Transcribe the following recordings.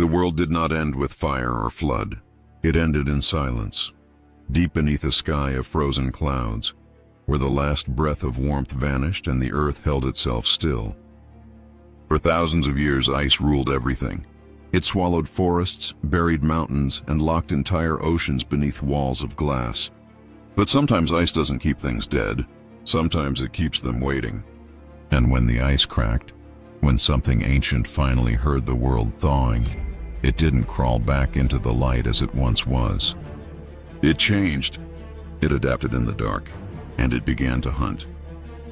world did not end with fire or flood. It ended in silence, deep beneath a sky of frozen clouds, where the last breath of warmth vanished and the earth held itself still. For thousands of years, ice ruled everything. It swallowed forests, buried mountains, and locked entire oceans beneath walls of glass. But sometimes ice doesn't keep things dead. Sometimes it keeps them waiting. And when the ice cracked, when something ancient finally heard the world thawing, it didn't crawl back into the light as it once was. It changed. It adapted in the dark, and it began to hunt.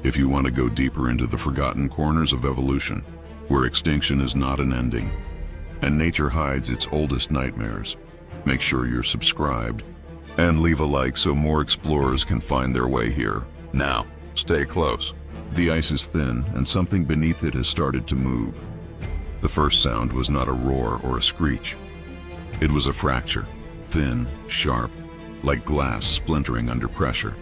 If you want to go deeper into the forgotten corners of evolution, where extinction is not an ending, and nature hides its oldest nightmares, make sure you're subscribed, and leave a like so more explorers can find their way here. Now, stay close. The ice is thin, and something beneath it has started to move. The first sound was not a roar or a screech. It was a fracture, thin, sharp, like glass splintering under pressure.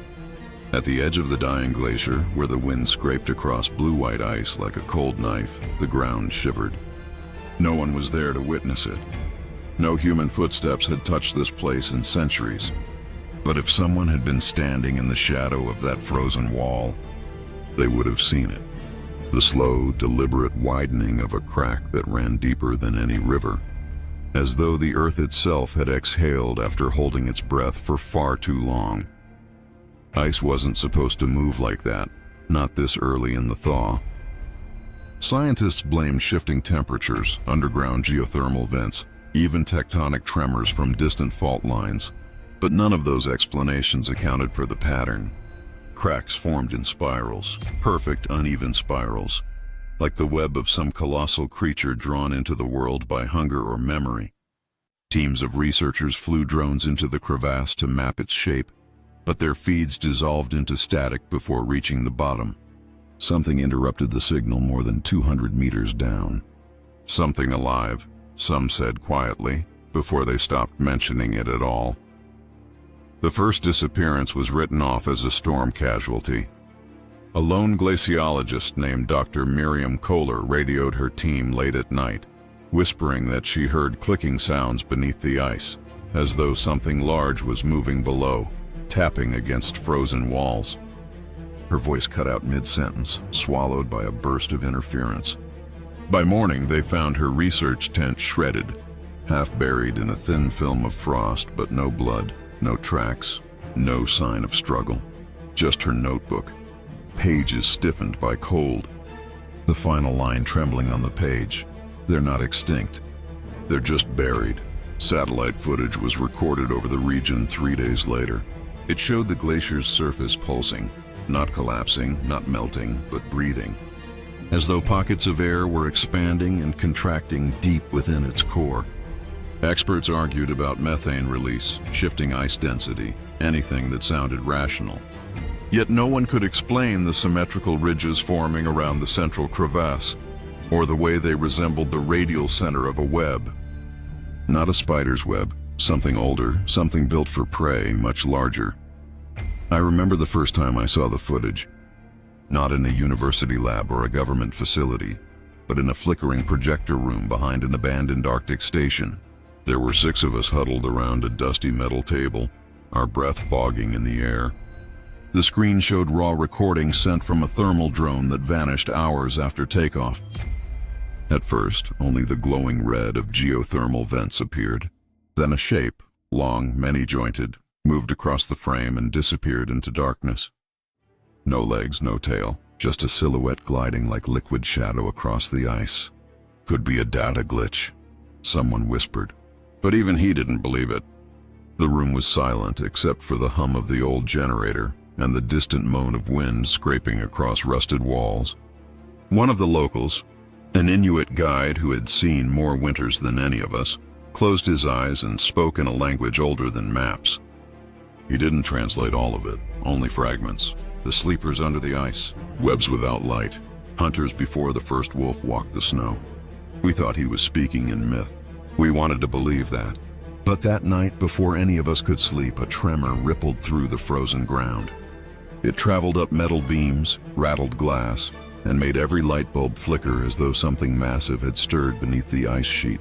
At the edge of the dying glacier, where the wind scraped across blue-white ice like a cold knife, the ground shivered. No one was there to witness it. No human footsteps had touched this place in centuries. But if someone had been standing in the shadow of that frozen wall, they would have seen it. The slow, deliberate widening of a crack that ran deeper than any river, as though the earth itself had exhaled after holding its breath for far too long. Ice wasn't supposed to move like that, not this early in the thaw. Scientists blamed shifting temperatures, underground geothermal vents, even tectonic tremors from distant fault lines, but none of those explanations accounted for the pattern. Cracks formed in spirals, perfect uneven spirals, like the web of some colossal creature drawn into the world by hunger or memory. Teams of researchers flew drones into the crevasse to map its shape, but their feeds dissolved into static before reaching the bottom. Something interrupted the signal more than 200 meters down. Something alive, some said quietly, before they stopped mentioning it at all. The first disappearance was written off as a storm casualty. A lone glaciologist named Dr. Miriam Kohler radioed her team late at night, whispering that she heard clicking sounds beneath the ice, as though something large was moving below, tapping against frozen walls. Her voice cut out mid-sentence, swallowed by a burst of interference. By morning, they found her research tent shredded, half buried in a thin film of frost, but no blood, no tracks, no sign of struggle. Just her notebook, pages stiffened by cold. The final line trembling on the page, "They're not extinct. They're just buried." Satellite footage was recorded over the region 3 days later. It showed the glacier's surface pulsing, not collapsing, not melting, but breathing, as though pockets of air were expanding and contracting deep within its core. Experts argued about methane release, shifting ice density, anything that sounded rational. Yet no one could explain the symmetrical ridges forming around the central crevasse, or the way they resembled the radial center of a web. Not a spider's web, something older, something built for prey, much larger. I remember the first time I saw the footage. Not in a university lab or a government facility, but in a flickering projector room behind an abandoned Arctic station. There were 6 of us huddled around a dusty metal table, our breath fogging in the air. The screen showed raw recordings sent from a thermal drone that vanished hours after takeoff. At first, only the glowing red of geothermal vents appeared. Then a shape, long, many-jointed, moved across the frame and disappeared into darkness. No legs, no tail, just a silhouette gliding like liquid shadow across the ice. Could be a data glitch, someone whispered. But even he didn't believe it. The room was silent except for the hum of the old generator and the distant moan of wind scraping across rusted walls. One of the locals, an Inuit guide who had seen more winters than any of us, closed his eyes and spoke in a language older than maps. He didn't translate all of it, only fragments. The sleepers under the ice, webs without light, hunters before the first wolf walked the snow. We thought he was speaking in myth. We wanted to believe that. But that night, before any of us could sleep, a tremor rippled through the frozen ground. It traveled up metal beams, rattled glass, and made every light bulb flicker as though something massive had stirred beneath the ice sheet.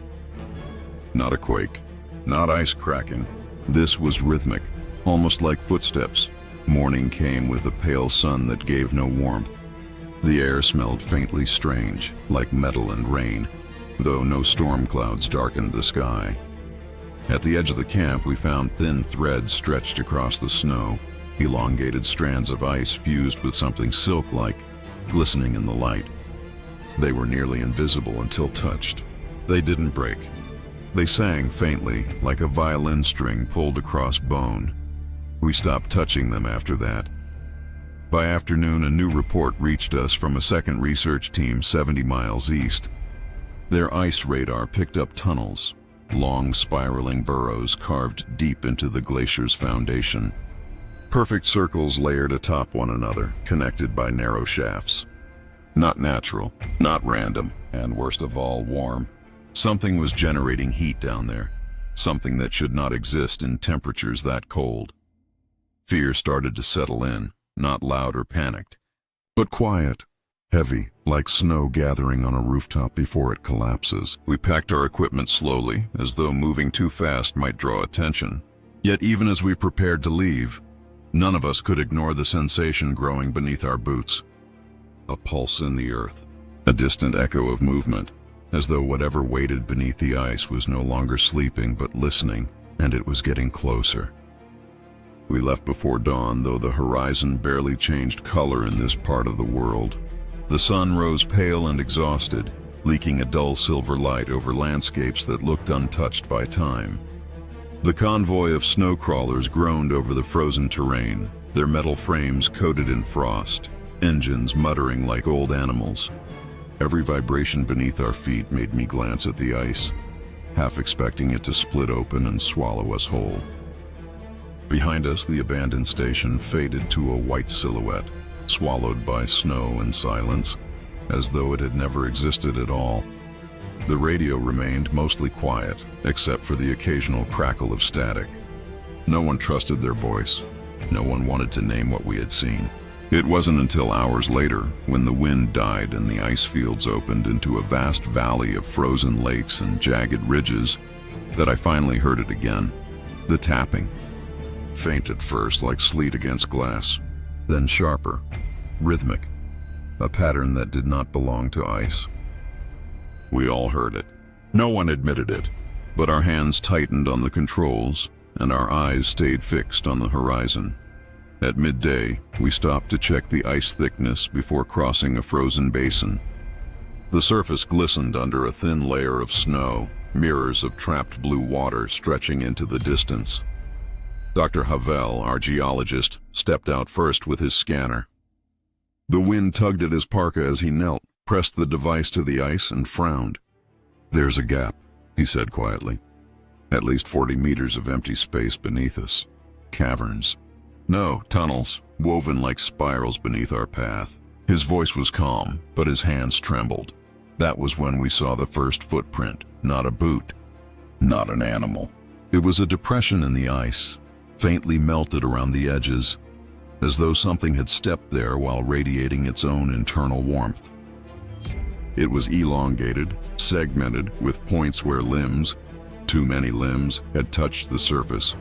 Not a quake, not ice cracking. This was rhythmic, almost like footsteps. Morning came with a pale sun that gave no warmth. The air smelled faintly strange, like metal and rain, though no storm clouds darkened the sky. At the edge of the camp, we found thin threads stretched across the snow, elongated strands of ice fused with something silk-like, glistening in the light. They were nearly invisible until touched. They didn't break. They sang faintly, like a violin string pulled across bone. We stopped touching them after that. By afternoon, a new report reached us from a second research team 70 miles east. Their ice radar picked up tunnels, long spiraling burrows carved deep into the glacier's foundation. Perfect circles layered atop one another, connected by narrow shafts. Not natural, not random, and worst of all, warm. Something was generating heat down there, something that should not exist in temperatures that cold. Fear started to settle in, not loud or panicked, but quiet, heavy, like snow gathering on a rooftop before it collapses. We packed our equipment slowly, as though moving too fast might draw attention. Yet even as we prepared to leave, none of us could ignore the sensation growing beneath our boots. A pulse in the earth, a distant echo of movement, as though whatever waited beneath the ice was no longer sleeping but listening, and it was getting closer. We left before dawn, though the horizon barely changed color in this part of the world. The sun rose pale and exhausted, leaking a dull silver light over landscapes that looked untouched by time. The convoy of snow crawlers groaned over the frozen terrain, their metal frames coated in frost, engines muttering like old animals. Every vibration beneath our feet made me glance at the ice, half expecting it to split open and swallow us whole. Behind us, the abandoned station faded to a white silhouette, swallowed by snow and silence, as though it had never existed at all. The radio remained mostly quiet, except for the occasional crackle of static. No one trusted their voice. No one wanted to name what we had seen. It wasn't until hours later, when the wind died and the ice fields opened into a vast valley of frozen lakes and jagged ridges, that I finally heard it again. The tapping. Faint at first, like sleet against glass, then sharper, rhythmic, a pattern that did not belong to ice. We all heard it. No one admitted it, but our hands tightened on the controls, and our eyes stayed fixed on the horizon. At midday, we stopped to check the ice thickness before crossing a frozen basin. The surface glistened under a thin layer of snow, mirrors of trapped blue water stretching into the distance. Dr. Havel, our geologist, stepped out first with his scanner. The wind tugged at his parka as he knelt, pressed the device to the ice, and frowned. "There's a gap," he said quietly. "At least 40 meters of empty space beneath us. Caverns. No, tunnels, woven like spirals beneath our path." His voice was calm, but his hands trembled. That was when we saw the first footprint, not a boot, not an animal. It was a depression in the ice, faintly melted around the edges, as though something had stepped there while radiating its own internal warmth. It was elongated, segmented, with points where limbs, too many limbs, had touched the surface.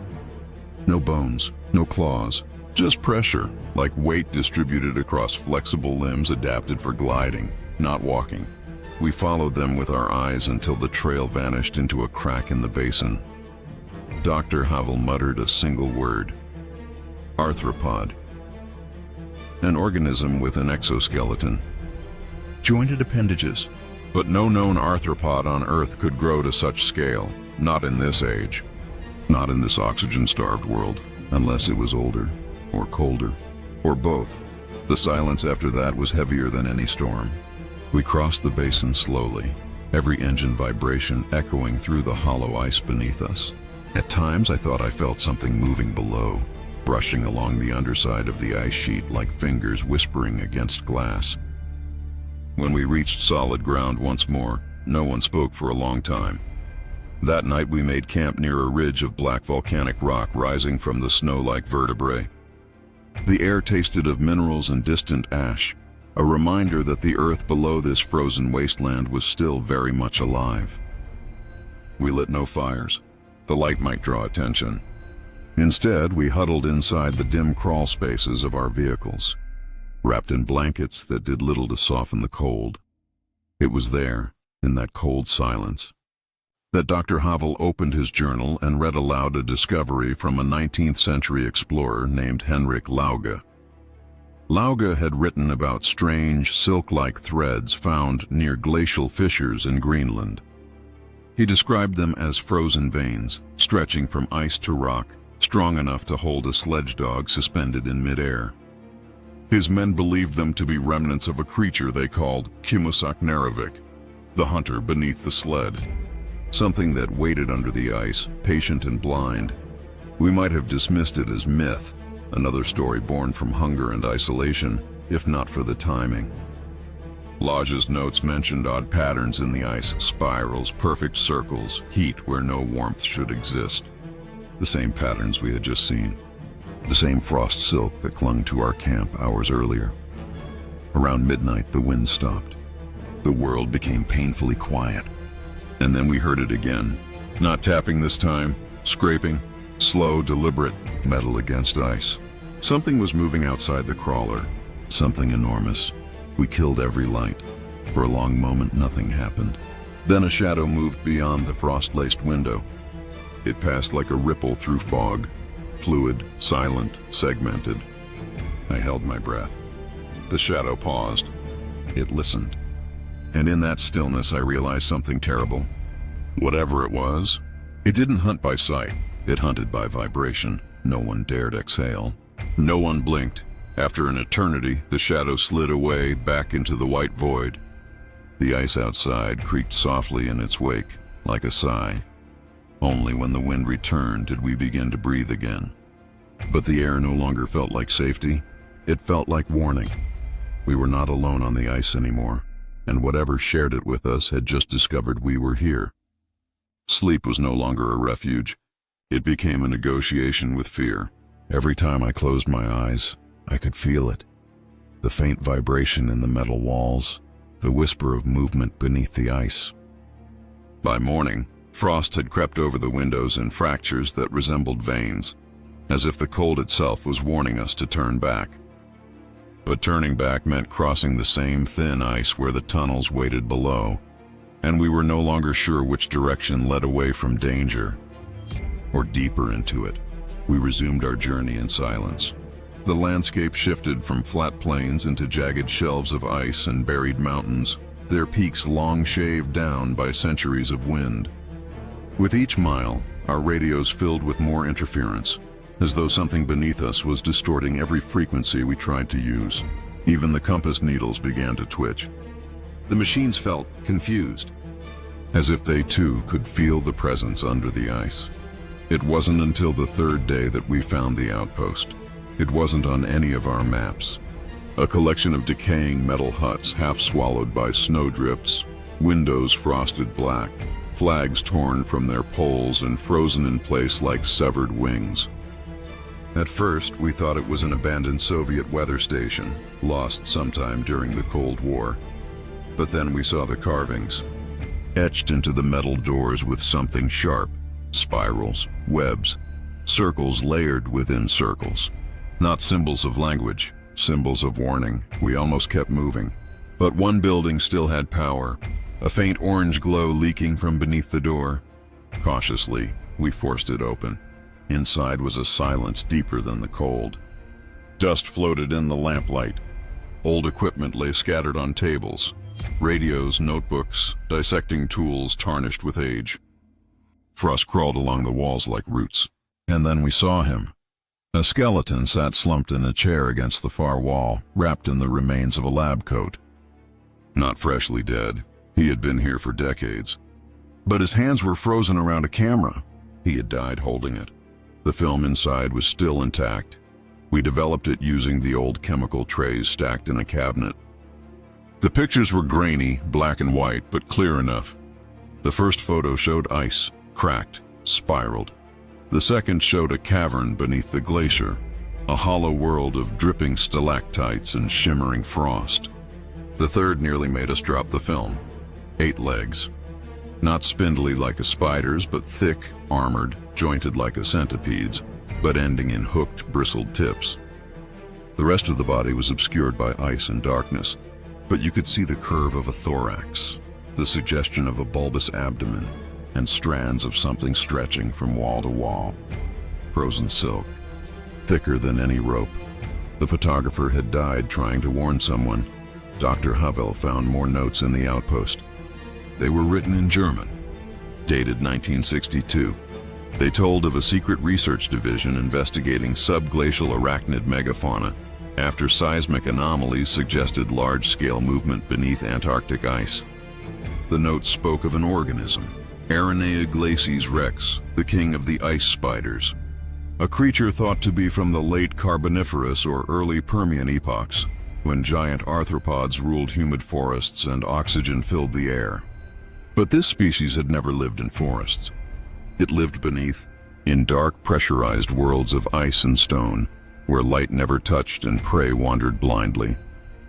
No bones, no claws, just pressure, like weight distributed across flexible limbs adapted for gliding, not walking. We followed them with our eyes until the trail vanished into a crack in the basin. Dr. Havel muttered a single word. Arthropod. An organism with an exoskeleton. Jointed appendages. But no known arthropod on Earth could grow to such scale, not in this age. Not in this oxygen-starved world, unless it was older, or colder, or both. The silence after that was heavier than any storm. We crossed the basin slowly, every engine vibration echoing through the hollow ice beneath us. At times I thought I felt something moving below, brushing along the underside of the ice sheet like fingers whispering against glass. When we reached solid ground once more, no one spoke for a long time. That night we made camp near a ridge of black volcanic rock rising from the snow-like vertebrae. The air tasted of minerals and distant ash, a reminder that the earth below this frozen wasteland was still very much alive. We lit no fires. The light might draw attention. Instead, we huddled inside the dim crawl spaces of our vehicles, wrapped in blankets that did little to soften the cold. It was there, in that cold silence, that Dr. Havel opened his journal and read aloud a discovery from a 19th century explorer named Henrik Lauge. Lauge had written about strange, silk-like threads found near glacial fissures in Greenland. He described them as frozen veins, stretching from ice to rock, strong enough to hold a sledge dog suspended in midair. His men believed them to be remnants of a creature they called Kimusak Narevik, the hunter beneath the sled. Something that waited under the ice, patient and blind. We might have dismissed it as myth, another story born from hunger and isolation, if not for the timing. Lodge's notes mentioned odd patterns in the ice, spirals, perfect circles, heat where no warmth should exist. The same patterns we had just seen. The same frost silk that clung to our camp hours earlier. Around midnight, the wind stopped. The world became painfully quiet. And then we heard it again. Not tapping this time, scraping, slow, deliberate, metal against ice. Something was moving outside the crawler. Something enormous. We killed every light. For a long moment, nothing happened. Then a shadow moved beyond the frost-laced window. It passed like a ripple through fog. Fluid, silent, segmented. I held my breath. The shadow paused. It listened. And in that stillness, I realized something terrible. Whatever it was, it didn't hunt by sight. It hunted by vibration. No one dared exhale. No one blinked. After an eternity, the shadow slid away back into the white void. The ice outside creaked softly in its wake, like a sigh. Only when the wind returned did we begin to breathe again. But the air no longer felt like safety. It felt like warning. We were not alone on the ice anymore, and whatever shared it with us had just discovered we were here. Sleep was no longer a refuge. It became a negotiation with fear. Every time I closed my eyes, I could feel it. The faint vibration in the metal walls, the whisper of movement beneath the ice. By morning, frost had crept over the windows in fractures that resembled veins, as if the cold itself was warning us to turn back. But turning back meant crossing the same thin ice where the tunnels waited below, and we were no longer sure which direction led away from danger, or deeper into it. We resumed our journey in silence. The landscape shifted from flat plains into jagged shelves of ice and buried mountains, their peaks long shaved down by centuries of wind. With each mile, our radios filled with more interference, as though something beneath us was distorting every frequency we tried to use. Even the compass needles began to twitch. The machines felt confused, as if they too could feel the presence under the ice. It wasn't until the third day that we found the outpost. It wasn't on any of our maps. A collection of decaying metal huts half swallowed by snowdrifts, windows frosted black, flags torn from their poles and frozen in place like severed wings. At first, we thought it was an abandoned Soviet weather station, lost sometime during the Cold War. But then we saw the carvings, etched into the metal doors with something sharp, spirals, webs, circles layered within circles. Not symbols of language, symbols of warning. We almost kept moving. But one building still had power, a faint orange glow leaking from beneath the door. Cautiously, we forced it open. Inside was a silence deeper than the cold. Dust floated in the lamplight. Old equipment lay scattered on tables. Radios, notebooks, dissecting tools tarnished with age. Frost crawled along the walls like roots. And then we saw him. A skeleton sat slumped in a chair against the far wall, wrapped in the remains of a lab coat. Not freshly dead. He had been here for decades. But his hands were frozen around a camera. He had died holding it. The film inside was still intact. We developed it using the old chemical trays stacked in a cabinet. The pictures were grainy, black and white, but clear enough. The first photo showed ice, cracked, spiraled. The second showed a cavern beneath the glacier, a hollow world of dripping stalactites and shimmering frost. The third nearly made us drop the film. 8 legs. Not spindly like a spider's, but thick, armored, jointed like a centipede's, but ending in hooked, bristled tips. The rest of the body was obscured by ice and darkness, but you could see the curve of a thorax, the suggestion of a bulbous abdomen, and strands of something stretching from wall to wall. Frozen silk, thicker than any rope. The photographer had died trying to warn someone. Dr. Havel found more notes in the outpost. They were written in German, dated 1962. They told of a secret research division investigating subglacial arachnid megafauna after seismic anomalies suggested large-scale movement beneath Antarctic ice. The notes spoke of an organism, Araneae glacies rex, the king of the ice spiders, a creature thought to be from the late Carboniferous or early Permian epochs, when giant arthropods ruled humid forests and oxygen filled the air. But this species had never lived in forests. It lived beneath, in dark, pressurized worlds of ice and stone, where light never touched and prey wandered blindly.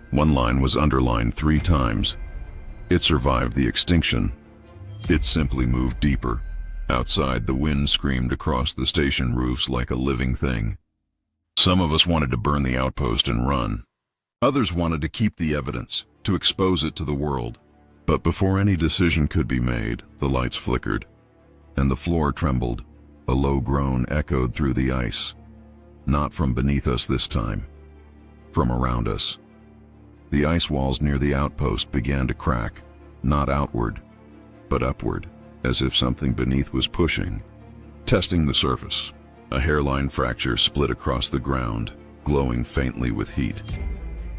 One line was underlined 3 times. It survived the extinction. It simply moved deeper. Outside, the wind screamed across the station roofs like a living thing. Some of us wanted to burn the outpost and run. Others wanted to keep the evidence, to expose it to the world. But before any decision could be made, the lights flickered, and the floor trembled. A low groan echoed through the ice. Not from beneath us this time, from around us. The ice walls near the outpost began to crack, not outward, but upward, as if something beneath was pushing. Testing the surface, a hairline fracture split across the ground, glowing faintly with heat.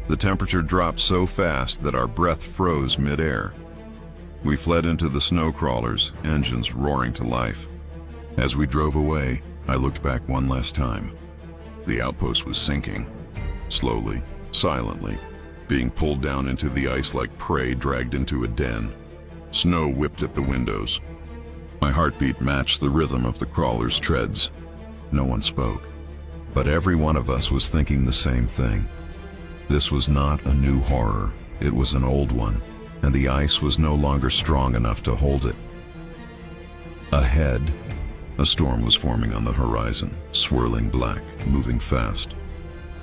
The temperature dropped so fast that our breath froze mid-air. We fled into the snow crawlers, engines roaring to life. As we drove away, I looked back one last time. The outpost was sinking, slowly, silently, being pulled down into the ice like prey dragged into a den. Snow whipped at the windows. My heartbeat matched the rhythm of the crawler's treads. No one spoke, but every one of us was thinking the same thing. This was not a new horror, it was an old one, and the ice was no longer strong enough to hold it. Ahead, a storm was forming on the horizon, swirling black, moving fast,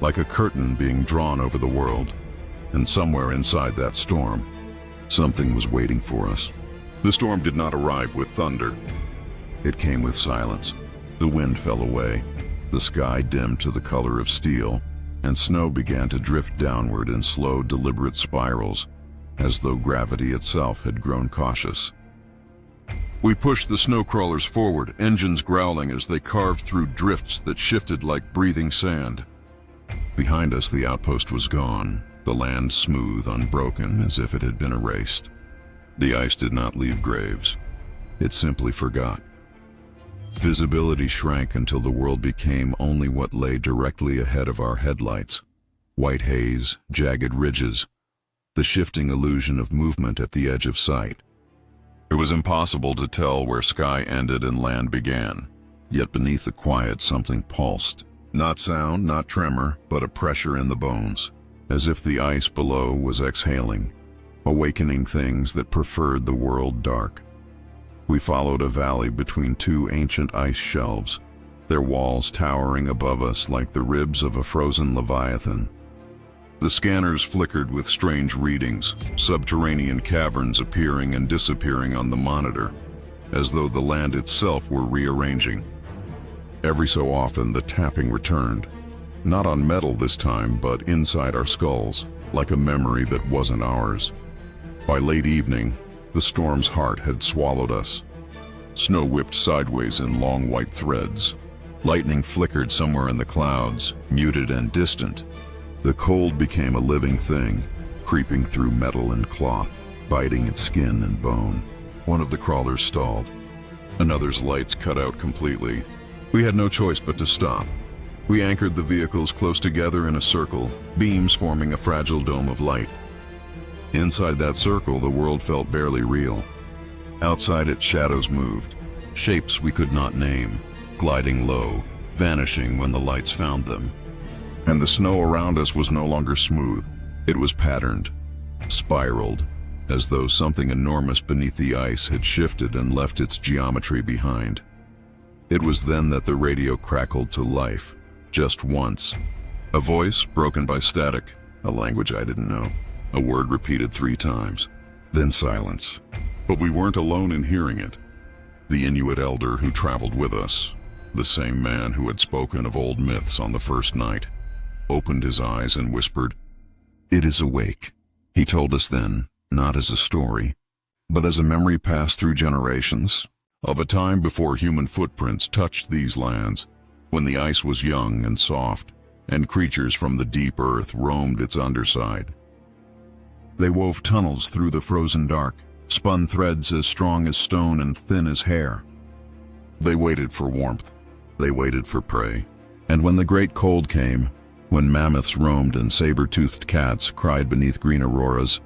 like a curtain being drawn over the world. And somewhere inside that storm, something was waiting for us. The storm did not arrive with thunder. It came with silence. The wind fell away, the sky dimmed to the color of steel, and snow began to drift downward in slow, deliberate spirals, as though gravity itself had grown cautious. We pushed the snow crawlers forward, engines growling as they carved through drifts that shifted like breathing sand. Behind us, the outpost was gone, the land smooth, unbroken, as if it had been erased. The ice did not leave graves. It simply forgot. Visibility shrank until the world became only what lay directly ahead of our headlights. White haze, jagged ridges, the shifting illusion of movement at the edge of sight. It was impossible to tell where sky ended and land began, yet beneath the quiet something pulsed. Not sound, not tremor, but a pressure in the bones, as if the ice below was exhaling, awakening things that preferred the world dark. We followed a valley between 2 ancient ice shelves, their walls towering above us like the ribs of a frozen leviathan. The scanners flickered with strange readings, subterranean caverns appearing and disappearing on the monitor, as though the land itself were rearranging. Every so often the tapping returned, not on metal this time, but inside our skulls, like a memory that wasn't ours. By late evening, the storm's heart had swallowed us. Snow whipped sideways in long white threads. Lightning flickered somewhere in the clouds, muted and distant. The cold became a living thing, creeping through metal and cloth, biting at skin and bone. One of the crawlers stalled. Another's lights cut out completely. We had no choice but to stop. We anchored the vehicles close together in a circle, beams forming a fragile dome of light. Inside that circle, the world felt barely real. Outside it, shadows moved, shapes we could not name, gliding low, vanishing when the lights found them. And the snow around us was no longer smooth. It was patterned, spiraled, as though something enormous beneath the ice had shifted and left its geometry behind. It was then that the radio crackled to life, just once. A voice broken by static, a language I didn't know, a word repeated 3 times. Then silence. But we weren't alone in hearing it. The Inuit elder who traveled with us, the same man who had spoken of old myths on the first night, opened his eyes and whispered, "It is awake." He told us then, not as a story, but as a memory passed through generations, of a time before human footprints touched these lands, when the ice was young and soft, and creatures from the deep earth roamed its underside. They wove tunnels through the frozen dark, spun threads as strong as stone and thin as hair. They waited for warmth. They waited for prey. And when the great cold came, when mammoths roamed and saber-toothed cats cried beneath green auroras,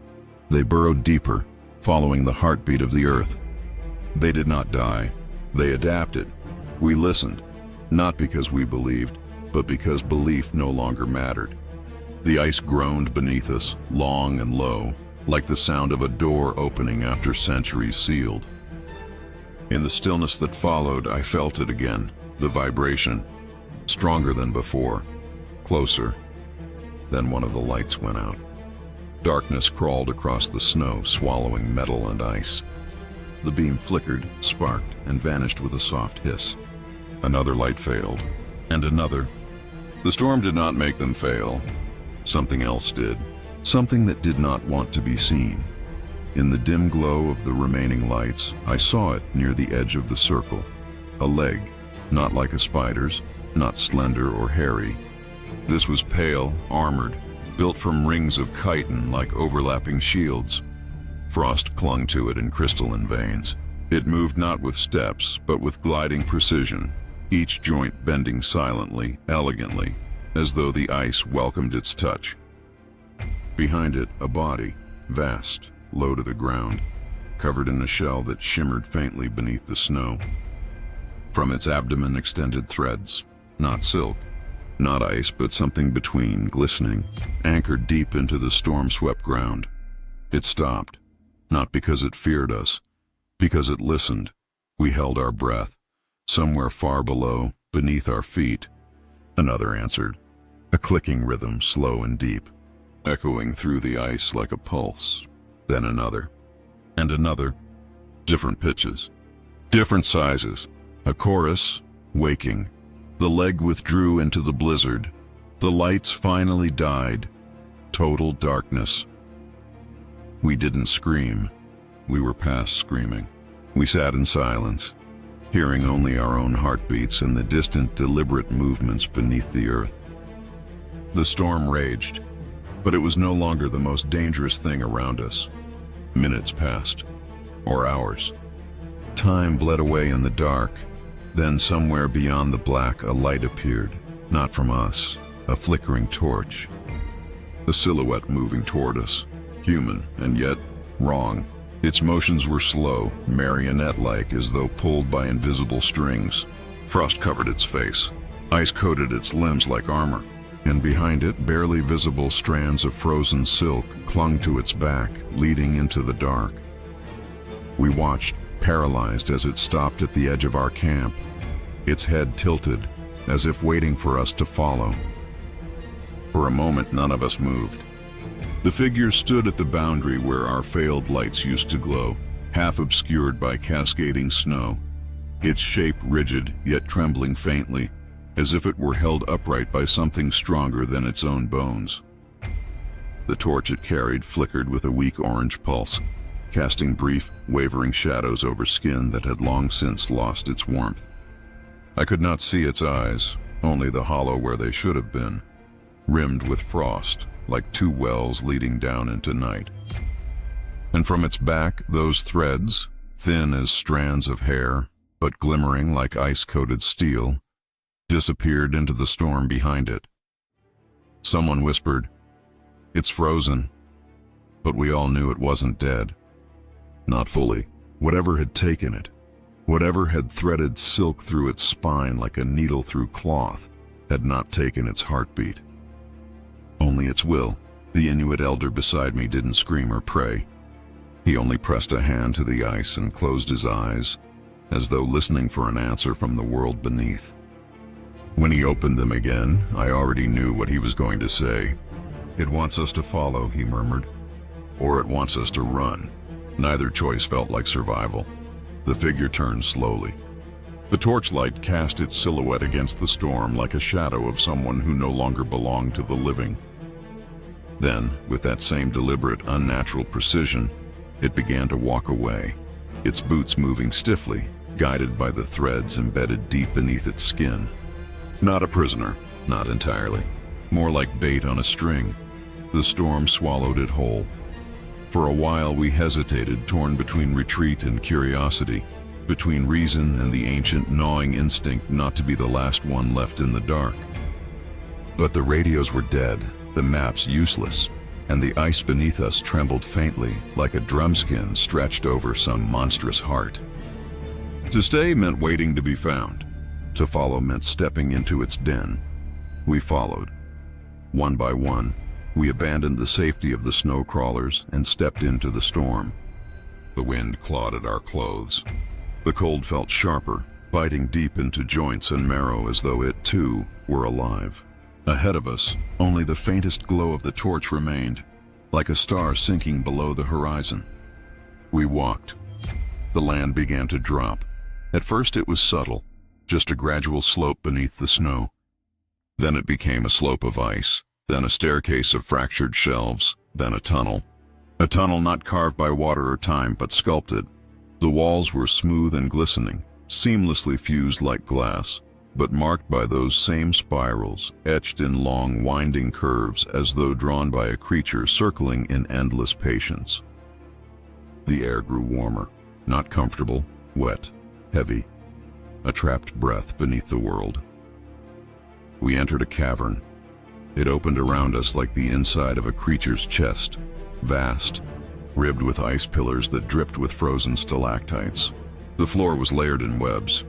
they burrowed deeper, following the heartbeat of the earth. They did not die. They adapted. We listened, not because we believed, but because belief no longer mattered. The ice groaned beneath us, long and low, like the sound of a door opening after centuries sealed. In the stillness that followed, I felt it again, the vibration, stronger than before, closer. Then one of the lights went out. Darkness crawled across the snow, swallowing metal and ice. The beam flickered, sparked, and vanished with a soft hiss. Another light failed, and another. The storm did not make them fail. Something else did. Something that did not want to be seen. In the dim glow of the remaining lights, I saw it near the edge of the circle. A leg, not like a spider's, not slender or hairy. This was pale, armored, built from rings of chitin like overlapping shields. Frost clung to it in crystalline veins. It moved not with steps, but with gliding precision, each joint bending silently, elegantly, as though the ice welcomed its touch. Behind it, a body, vast, low to the ground, covered in a shell that shimmered faintly beneath the snow. From its abdomen extended threads, not silk, not ice, but something between, glistening, anchored deep into the storm-swept ground. It stopped, not because it feared us, because it listened. We held our breath. Somewhere far below, beneath our feet, another answered, a clicking rhythm, slow and deep, echoing through the ice like a pulse. Then another, and another, different pitches, different sizes, a chorus, waking. The leg withdrew into the blizzard. The lights finally died. Total darkness. We didn't scream. We were past screaming. We sat in silence, hearing only our own heartbeats and the distant, deliberate movements beneath the earth. The storm raged, but it was no longer the most dangerous thing around us. Minutes passed, or hours. Time bled away in the dark. Then somewhere beyond the black, a light appeared, not from us, a flickering torch. A silhouette moving toward us, human and yet wrong. Its motions were slow, marionette-like, as though pulled by invisible strings. Frost covered its face. Ice coated its limbs like armor, and behind it, barely visible strands of frozen silk clung to its back, leading into the dark. We watched, paralyzed, as it stopped at the edge of our camp, its head tilted, as if waiting for us to follow. For a moment, none of us moved. The figure stood at the boundary where our failed lights used to glow, half obscured by cascading snow, its shape rigid, yet trembling faintly, as if it were held upright by something stronger than its own bones. The torch it carried flickered with a weak orange pulse, casting brief, wavering shadows over skin that had long since lost its warmth. I could not see its eyes, only the hollow where they should have been, rimmed with frost, like two wells leading down into night. And from its back, those threads, thin as strands of hair, but glimmering like ice-coated steel, disappeared into the storm behind it. Someone whispered, "It's frozen," but we all knew it wasn't dead. Not fully. Whatever had taken it, whatever had threaded silk through its spine like a needle through cloth, had not taken its heartbeat. Only its will. The Inuit elder beside me didn't scream or pray. He only pressed a hand to the ice and closed his eyes, as though listening for an answer from the world beneath. When he opened them again, I already knew what he was going to say. "It wants us to follow," he murmured. "Or it wants us to run." Neither choice felt like survival. The figure turned slowly. The torchlight cast its silhouette against the storm like a shadow of someone who no longer belonged to the living. Then, with that same deliberate, unnatural precision, it began to walk away, its boots moving stiffly, guided by the threads embedded deep beneath its skin. Not a prisoner, not entirely. More like bait on a string. The storm swallowed it whole. For a while we hesitated, torn between retreat and curiosity, between reason and the ancient gnawing instinct not to be the last one left in the dark. But the radios were dead, the maps useless, and the ice beneath us trembled faintly, like a drumskin stretched over some monstrous heart. To stay meant waiting to be found. To follow meant stepping into its den. We followed. One by one, we abandoned the safety of the snow crawlers and stepped into the storm. The wind clawed at our clothes. The cold felt sharper, biting deep into joints and marrow as though it, too, were alive. Ahead of us, only the faintest glow of the torch remained, like a star sinking below the horizon. We walked. The land began to drop. At first it was subtle, just a gradual slope beneath the snow. Then it became a slope of ice, then a staircase of fractured shelves, then a tunnel. A tunnel not carved by water or time, but sculpted. The walls were smooth and glistening, seamlessly fused like glass, but marked by those same spirals, etched in long, winding curves as though drawn by a creature circling in endless patience. The air grew warmer, not comfortable, wet, heavy, a trapped breath beneath the world. We entered a cavern. It opened around us like the inside of a creature's chest, vast, ribbed with ice pillars that dripped with frozen stalactites. The floor was layered in webs,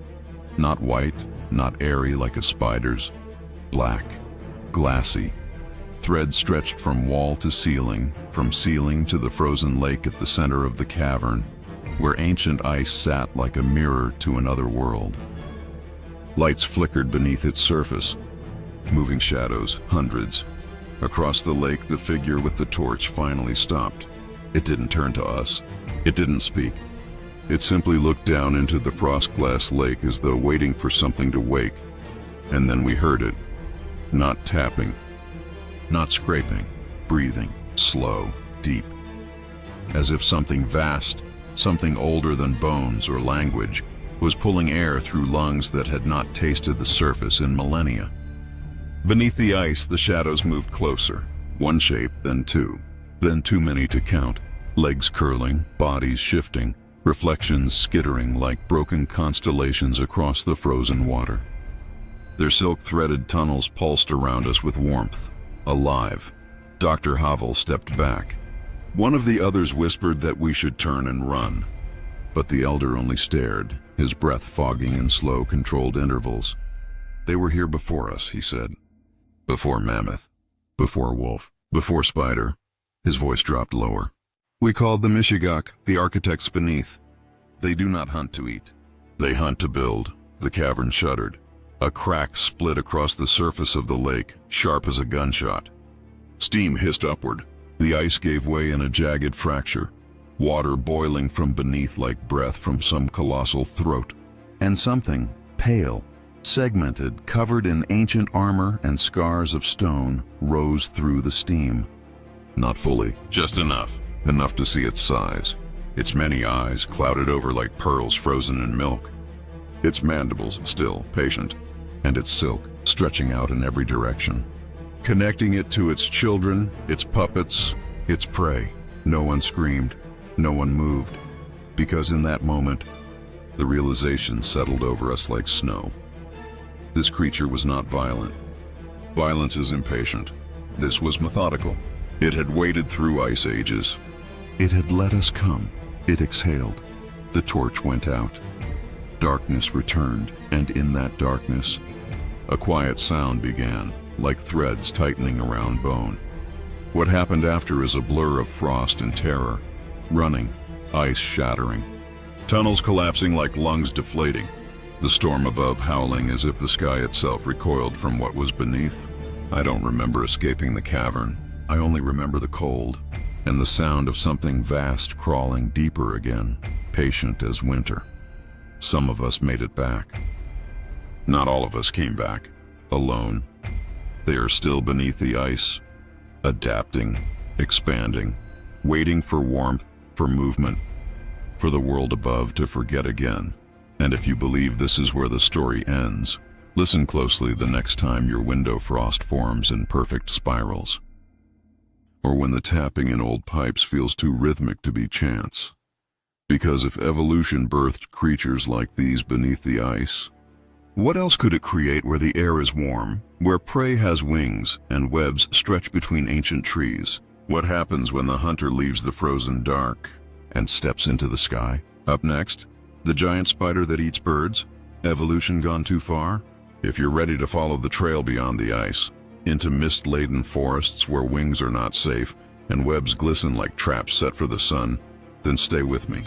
not white, not airy like a spider's, black, glassy. Threads stretched from wall to ceiling, from ceiling to the frozen lake at the center of the cavern, where ancient ice sat like a mirror to another world. Lights flickered beneath its surface, moving shadows, hundreds. Across the lake, the figure with the torch finally stopped. It didn't turn to us. It didn't speak. It simply looked down into the frost-glass lake as though waiting for something to wake. And then we heard it. Not tapping, not scraping, breathing, slow, deep. As if something vast, something older than bones or language, was pulling air through lungs that had not tasted the surface in millennia. Beneath the ice, the shadows moved closer, one shape, then two, then too many to count, legs curling, bodies shifting, reflections skittering like broken constellations across the frozen water. Their silk-threaded tunnels pulsed around us with warmth, alive. Dr. Havel stepped back. One of the others whispered that we should turn and run, but the elder only stared, his breath fogging in slow, controlled intervals. "They were here before us," he said. "Before mammoth, before wolf, before spider." His voice dropped lower. "We called them Ishigaq, the architects beneath. They do not hunt to eat. They hunt to build." The cavern shuddered. A crack split across the surface of the lake, sharp as a gunshot. Steam hissed upward. The ice gave way in a jagged fracture, water boiling from beneath like breath from some colossal throat. And something, pale, segmented, covered in ancient armor and scars of stone, rose through the steam. Not fully, just enough to see its size. Its many eyes clouded over like pearls frozen in milk. Its mandibles still, patient, and its silk stretching out in every direction, connecting it to its children, its puppets, its prey. No one screamed, no one moved, because in that moment, the realization settled over us like snow. This creature was not violent. Violence is impatient. This was methodical. It had waded through ice ages. It had let us come. It exhaled. The torch went out. Darkness returned, and in that darkness, a quiet sound began, like threads tightening around bone. What happened after is a blur of frost and terror, running, ice shattering, tunnels collapsing like lungs deflating, the storm above howling as if the sky itself recoiled from what was beneath. I don't remember escaping the cavern. I only remember the cold and the sound of something vast crawling deeper again, patient as winter. Some of us made it back. Not all of us came back, alone. They are still beneath the ice, adapting, expanding, waiting for warmth, for movement, for the world above to forget again. And if you believe this is where the story ends, listen closely the next time your window frost forms in perfect spirals, or when the tapping in old pipes feels too rhythmic to be chance. Because if evolution birthed creatures like these beneath the ice, what else could it create where the air is warm, where prey has wings and webs stretch between ancient trees? What happens when the hunter leaves the frozen dark and steps into the sky? Up next, the giant spider that eats birds? Evolution gone too far? If you're ready to follow the trail beyond the ice, into mist-laden forests where wings are not safe and webs glisten like traps set for the sun, then stay with me.